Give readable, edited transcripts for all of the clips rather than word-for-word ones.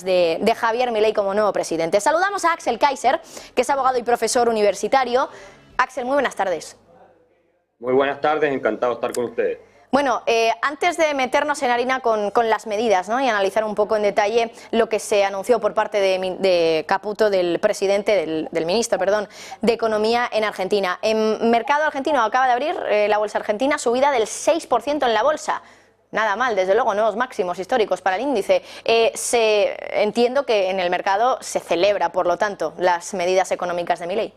de Javier Milei como nuevo presidente. Saludamos a Axel Kaiser, que es abogado y profesor universitario. Axel, muy buenas tardes. Muy buenas tardes, encantado de estar con ustedes. Bueno, antes de meternos en harina con las medidas, ¿no?, y analizar un poco en detalle lo que se anunció por parte de Caputo, del presidente, del ministro, perdón, de Economía en Argentina. En mercado argentino acaba de abrir la bolsa argentina, subida del 6% en la bolsa. Nada mal, desde luego, nuevos máximos históricos para el índice. Entiendo que en el mercado se celebra, por lo tanto, las medidas económicas de Milei.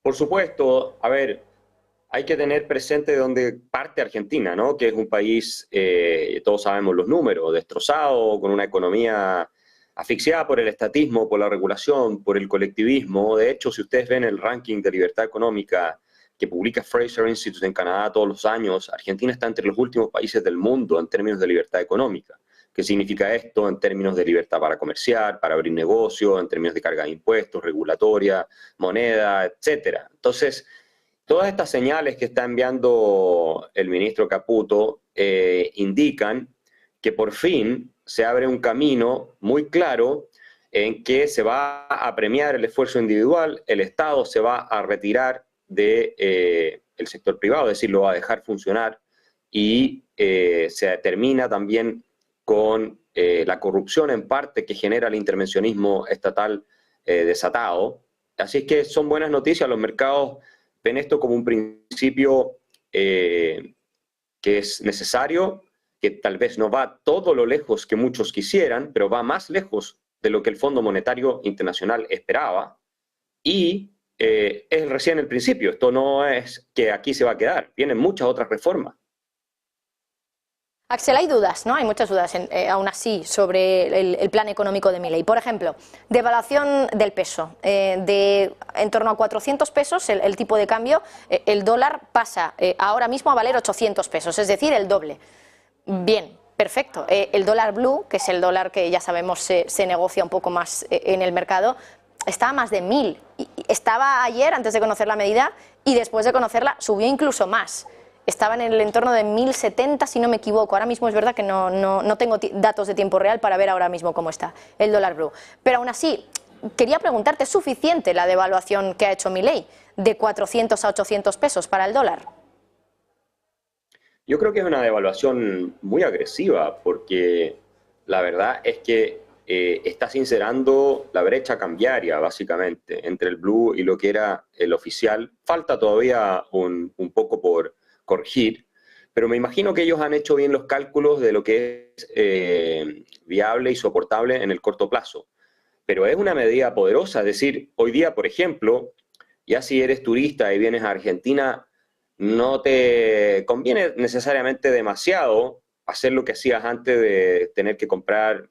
Por supuesto, a ver, hay que tener presente de dónde parte Argentina, ¿no? Que es un país, todos sabemos los números, destrozado, con una economía asfixiada por el estatismo, por la regulación, por el colectivismo. De hecho, si ustedes ven el ranking de libertad económica que publica Fraser Institute en Canadá todos los años, Argentina está entre los últimos países del mundo en términos de libertad económica. ¿Qué significa esto? En términos de libertad para comerciar, para abrir negocio, en términos de carga de impuestos, regulatoria, moneda, etcétera. Entonces, todas estas señales que está enviando el ministro Caputo indican que por fin se abre un camino muy claro en que se va a premiar el esfuerzo individual, el Estado se va a retirar del sector privado, es decir, lo va a dejar funcionar y se termina también con la corrupción en parte que genera el intervencionismo estatal desatado. Así es que son buenas noticias, los mercados ven esto como un principio que es necesario, que tal vez no va todo lo lejos que muchos quisieran, pero va más lejos de lo que el Fondo Monetario Internacional esperaba, y es recién el principio. Esto no es que aquí se va a quedar, vienen muchas otras reformas. Axel, hay dudas, ¿no? Hay muchas dudas, aún así, sobre el plan económico de Milei. Por ejemplo, devaluación del peso. De en torno a 400 pesos el tipo de cambio, el dólar pasa ahora mismo a valer 800 pesos, es decir, el doble. Bien, perfecto. El dólar blue, que es el dólar que ya sabemos se negocia un poco más en el mercado, está a más de 1000. Estaba ayer, antes de conocer la medida, y después de conocerla subió incluso más. Estaba en el entorno de 1070, si no me equivoco. Ahora mismo es verdad que no tengo datos de tiempo real para ver ahora mismo cómo está el dólar blue. Pero aún así, quería preguntarte, ¿es suficiente la devaluación que ha hecho Milei de 400 a 800 pesos para el dólar? Yo creo que es una devaluación muy agresiva, porque la verdad es que está sincerando la brecha cambiaria, básicamente, entre el blue y lo que era el oficial. Falta todavía un poco por corregir, pero me imagino que ellos han hecho bien los cálculos de lo que es viable y soportable en el corto plazo. Pero es una medida poderosa, es decir, hoy día, por ejemplo, ya si eres turista y vienes a Argentina, no te conviene necesariamente demasiado hacer lo que hacías antes de tener que comprar,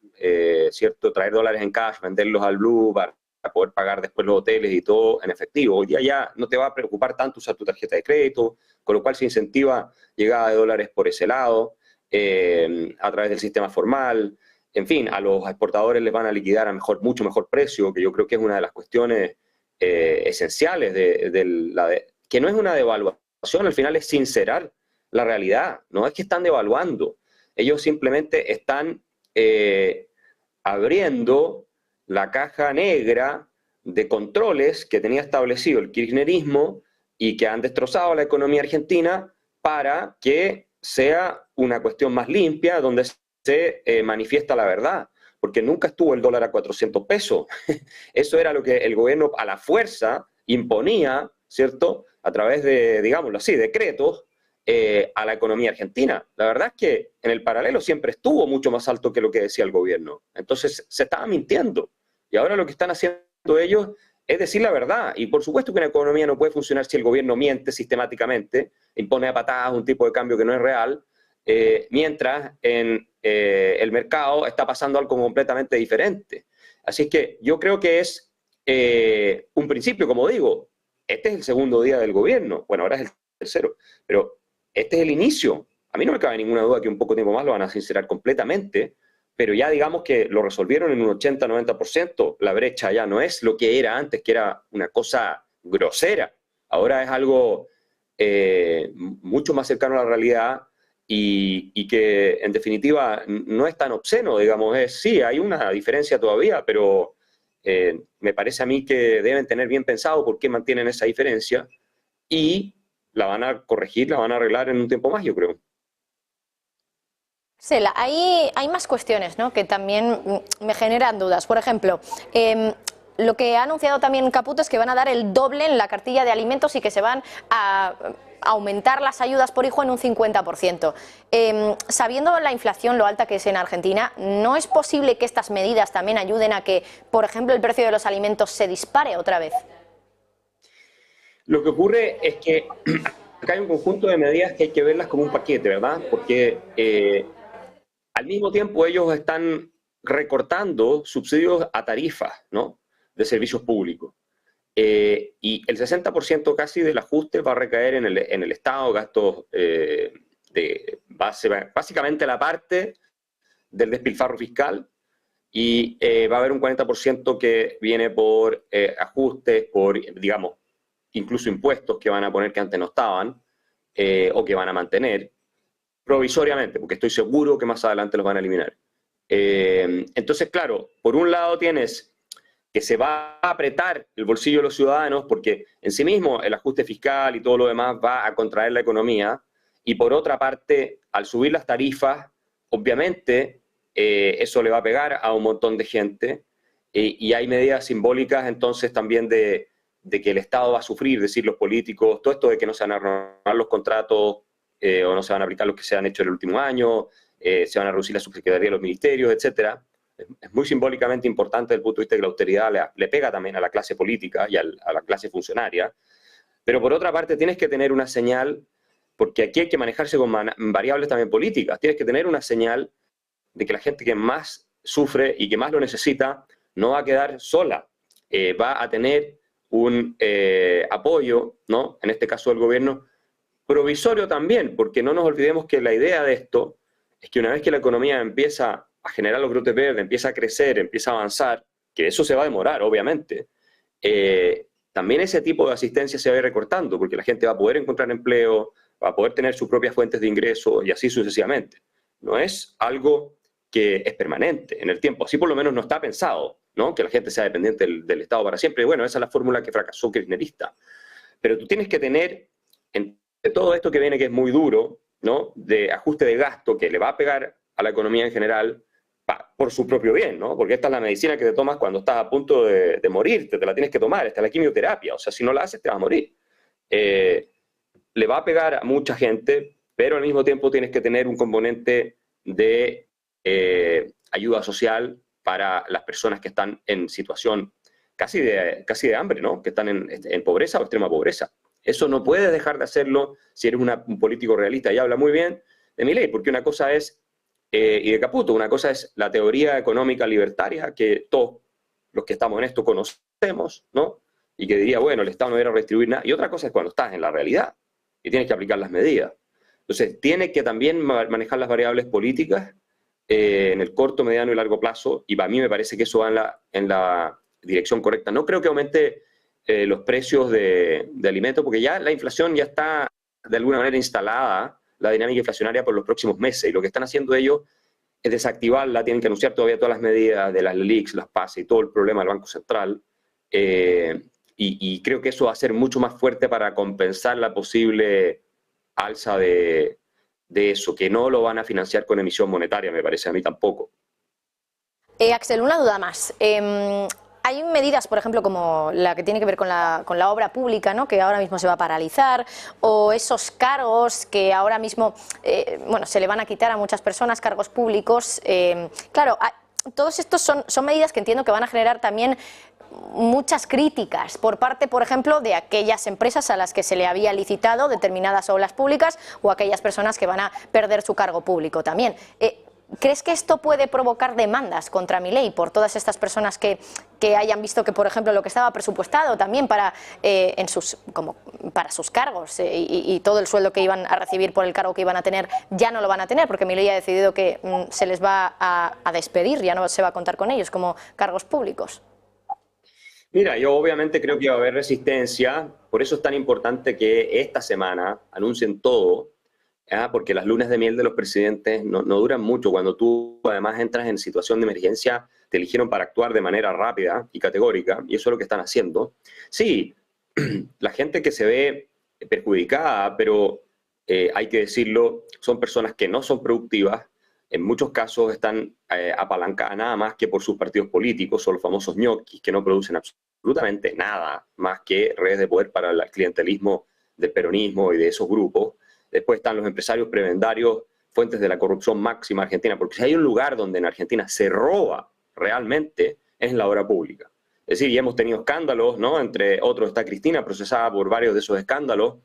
traer dólares en cash, venderlos al blue para poder pagar después los hoteles y todo en efectivo. Hoy día ya no te va a preocupar tanto usar tu tarjeta de crédito, con lo cual se incentiva llegada de dólares por ese lado, a través del sistema formal. En fin, a los exportadores les van a liquidar a mucho mejor precio, que yo creo que es una de las cuestiones esenciales que no es una devaluación, al final es sincerar la realidad, no es que están devaluando, ellos simplemente están abriendo la caja negra de controles que tenía establecido el kirchnerismo y que han destrozado la economía argentina para que sea una cuestión más limpia, donde se manifiesta la verdad, porque nunca estuvo el dólar a 400 pesos. Eso era lo que el gobierno a la fuerza imponía, ¿cierto?, a través de, digámoslo así, decretos a la economía argentina. La verdad es que en el paralelo siempre estuvo mucho más alto que lo que decía el gobierno. Entonces se estaba mintiendo. Y ahora lo que están haciendo ellos es decir la verdad. Y por supuesto que una economía no puede funcionar si el gobierno miente sistemáticamente, impone a patadas un tipo de cambio que no es real, mientras en el mercado está pasando algo completamente diferente. Así es que yo creo que es un principio, como digo, este es el segundo día del gobierno, bueno, ahora es el tercero, pero este es el inicio. A mí no me cabe ninguna duda que un poco tiempo más lo van a sincerar completamente, pero ya digamos que lo resolvieron en un 80-90%. La brecha ya no es lo que era antes, que era una cosa grosera. Ahora es algo mucho más cercano a la realidad y que en definitiva no es tan obsceno, digamos, sí, hay una diferencia todavía, pero me parece a mí que deben tener bien pensado por qué mantienen esa diferencia y la van a corregir, la van a arreglar en un tiempo más, yo creo. Sela, hay más cuestiones, ¿no?, que también me generan dudas. Por ejemplo, lo que ha anunciado también Caputo es que van a dar el doble en la cartilla de alimentos y que se van a aumentar las ayudas por hijo en un 50%. Sabiendo la inflación, lo alta que es en Argentina, ¿no es posible que estas medidas también ayuden a que, por ejemplo, el precio de los alimentos se dispare otra vez? Lo que ocurre es que acá hay un conjunto de medidas que hay que verlas como un paquete, ¿verdad? Porque al mismo tiempo ellos están recortando subsidios a tarifas, ¿no?, de servicios públicos. Y el 60% casi del ajuste va a recaer en el Estado, gastos de básicamente la parte del despilfarro fiscal, y va a haber un 40% que viene por ajustes, por, digamos, incluso impuestos que van a poner que antes no estaban, o que van a mantener provisoriamente, porque estoy seguro que más adelante los van a eliminar. Entonces, claro, por un lado tienes que se va a apretar el bolsillo de los ciudadanos, porque en sí mismo el ajuste fiscal y todo lo demás va a contraer la economía, y por otra parte, al subir las tarifas, obviamente eso le va a pegar a un montón de gente, y hay medidas simbólicas entonces también de que el Estado va a sufrir, es decir, los políticos, todo esto de que no se van a renovar los contratos o no se van a aplicar los que se han hecho en el último año, se van a reducir la subsecretaría de los ministerios, etcétera. Es muy simbólicamente importante desde el punto de vista de que la austeridad le pega también a la clase política y a la clase funcionaria. Pero por otra parte tienes que tener una señal, porque aquí hay que manejarse con variables también políticas, tienes que tener una señal de que la gente que más sufre y que más lo necesita no va a quedar sola, va a tener un apoyo, ¿no?, en este caso del gobierno, provisorio también, porque no nos olvidemos que la idea de esto es que una vez que la economía empieza a generar los brotes verdes, empieza a crecer, empieza a avanzar, que eso se va a demorar, obviamente, también ese tipo de asistencia se va a ir recortando, porque la gente va a poder encontrar empleo, va a poder tener sus propias fuentes de ingreso y así sucesivamente. No es algo que es permanente en el tiempo, así por lo menos no está pensado, ¿no?, que la gente sea dependiente del Estado para siempre. Bueno, esa es la fórmula que fracasó kirchnerista. Pero tú tienes que tener, entre todo esto que viene, que es muy duro, ¿no?, de ajuste de gasto que le va a pegar a la economía en general, por su propio bien, ¿no?, porque esta es la medicina que te tomas cuando estás a punto de morirte, te la tienes que tomar, esta es la quimioterapia, o sea, si no la haces te vas a morir. Le va a pegar a mucha gente, pero al mismo tiempo tienes que tener un componente de ayuda social para las personas que están en situación casi de hambre, ¿no?, que están en pobreza o extrema pobreza. Eso no puedes dejar de hacerlo si eres un político realista. Y habla muy bien de Milei, porque una cosa es, y de Caputo, una cosa es la teoría económica libertaria, que todos los que estamos en esto conocemos, ¿no?, y que diría, bueno, el Estado no debería redistribuir nada. Y otra cosa es cuando estás en la realidad y tienes que aplicar las medidas. Entonces, tiene que también manejar las variables políticas en el corto, mediano y largo plazo, y para mí me parece que eso va en la dirección correcta. No creo que aumente los precios de alimentos, porque ya la inflación ya está de alguna manera instalada, la dinámica inflacionaria por los próximos meses, y lo que están haciendo ellos es desactivarla, tienen que anunciar todavía todas las medidas de las LELIQs, las PASE y todo el problema del Banco Central, y creo que eso va a ser mucho más fuerte para compensar la posible alza de eso, que no lo van a financiar con emisión monetaria, me parece a mí tampoco. Axel, una duda más. Hay medidas, por ejemplo, como la que tiene que ver con la obra pública, ¿no?, que ahora mismo se va a paralizar, o esos cargos que ahora mismo bueno, se le van a quitar a muchas personas, cargos públicos. Claro, todos estos son medidas que entiendo que van a generar también muchas críticas por parte, por ejemplo, de aquellas empresas a las que se le había licitado determinadas obras públicas, o aquellas personas que van a perder su cargo público también. ¿Crees que esto puede provocar demandas contra Milei por todas estas personas que hayan visto que, por ejemplo, lo que estaba presupuestado también para sus cargos y todo el sueldo que iban a recibir por el cargo que iban a tener, ya no lo van a tener, porque Milei ha decidido que se les va a despedir, ya no se va a contar con ellos como cargos públicos? Mira, yo obviamente creo que va a haber resistencia, por eso es tan importante que esta semana anuncien todo, Porque las lunas de miel de los presidentes no duran mucho. Cuando tú además entras en situación de emergencia, te eligieron para actuar de manera rápida y categórica, y eso es lo que están haciendo. Sí, la gente que se ve perjudicada, pero hay que decirlo, son personas que no son productivas, en muchos casos están apalancadas nada más que por sus partidos políticos, son los famosos ñoquis, que no producen absolutamente nada más que redes de poder para el clientelismo del peronismo y de esos grupos. Después están los empresarios prebendarios, fuentes de la corrupción máxima argentina, porque si hay un lugar donde en Argentina se roba realmente, es en la obra pública. Es decir, ya hemos tenido escándalos, ¿no? Entre otros está Cristina, procesada por varios de esos escándalos,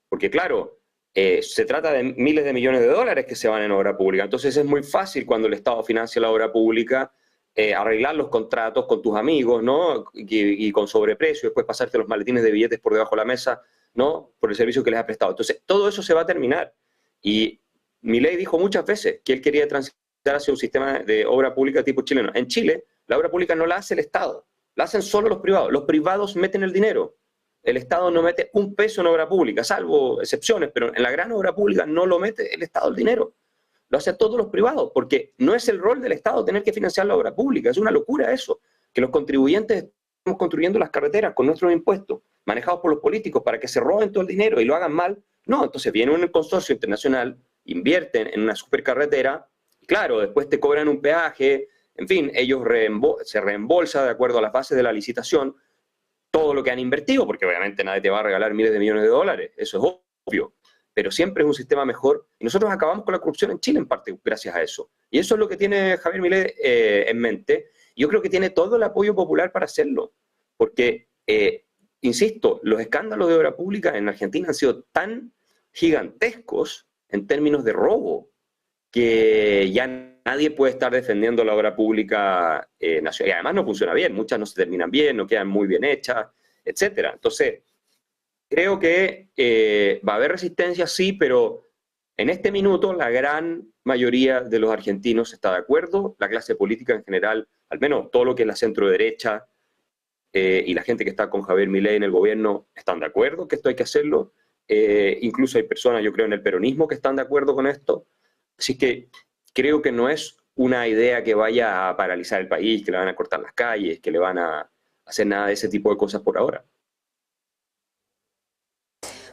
porque claro, se trata de miles de millones de dólares que se van en obra pública. Entonces es muy fácil cuando el Estado financia la obra pública arreglar los contratos con tus amigos, ¿no? Y con sobreprecio, después pasarte los maletines de billetes por debajo de la mesa, ¿no? Por el servicio que les has prestado. Entonces, todo eso se va a terminar. Y Milei dijo muchas veces que él quería transitar hacia un sistema de obra pública tipo chileno. En Chile, la obra pública no la hace el Estado, la hacen solo los privados. Los privados meten el dinero. El Estado no mete un peso en obra pública, salvo excepciones, pero en la gran obra pública no lo mete el Estado el dinero. Lo hacen todos los privados, porque no es el rol del Estado tener que financiar la obra pública. Es una locura eso, que los contribuyentes estamos construyendo las carreteras con nuestros impuestos, manejados por los políticos para que se roben todo el dinero y lo hagan mal. No, entonces viene un consorcio internacional, invierten en una supercarretera, y claro, después te cobran un peaje, en fin, ellos se reembolsa de acuerdo a las bases de la licitación todo lo que han invertido, porque obviamente nadie te va a regalar miles de millones de dólares, eso es obvio, pero siempre es un sistema mejor, y nosotros acabamos con la corrupción en Chile en parte gracias a eso. Y eso es lo que tiene Javier Milei en mente. Yo creo que tiene todo el apoyo popular para hacerlo, porque, insisto, los escándalos de obra pública en Argentina han sido tan gigantescos en términos de robo, que ya nadie puede estar defendiendo la obra pública nacional. Y además no funciona bien, muchas no se terminan bien, no quedan muy bien hechas, etc. Entonces, creo que va a haber resistencia, sí, pero en este minuto la gran mayoría de los argentinos está de acuerdo, la clase política en general, al menos todo lo que es la centro-derecha y la gente que está con Javier Milei en el gobierno están de acuerdo que esto hay que hacerlo. Incluso hay personas, yo creo, en el peronismo que están de acuerdo con esto. Así que creo que no es una idea que vaya a paralizar el país, que le van a cortar las calles, que le van a hacer nada de ese tipo de cosas por ahora.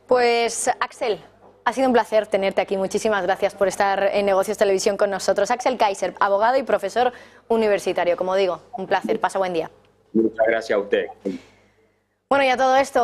Pues, Axel, ha sido un placer tenerte aquí. Muchísimas gracias por estar en Negocios Televisión con nosotros. Axel Kaiser, abogado y profesor universitario. Como digo, un placer. Pasa buen día. Muchas gracias a usted. Bueno, y a todo esto...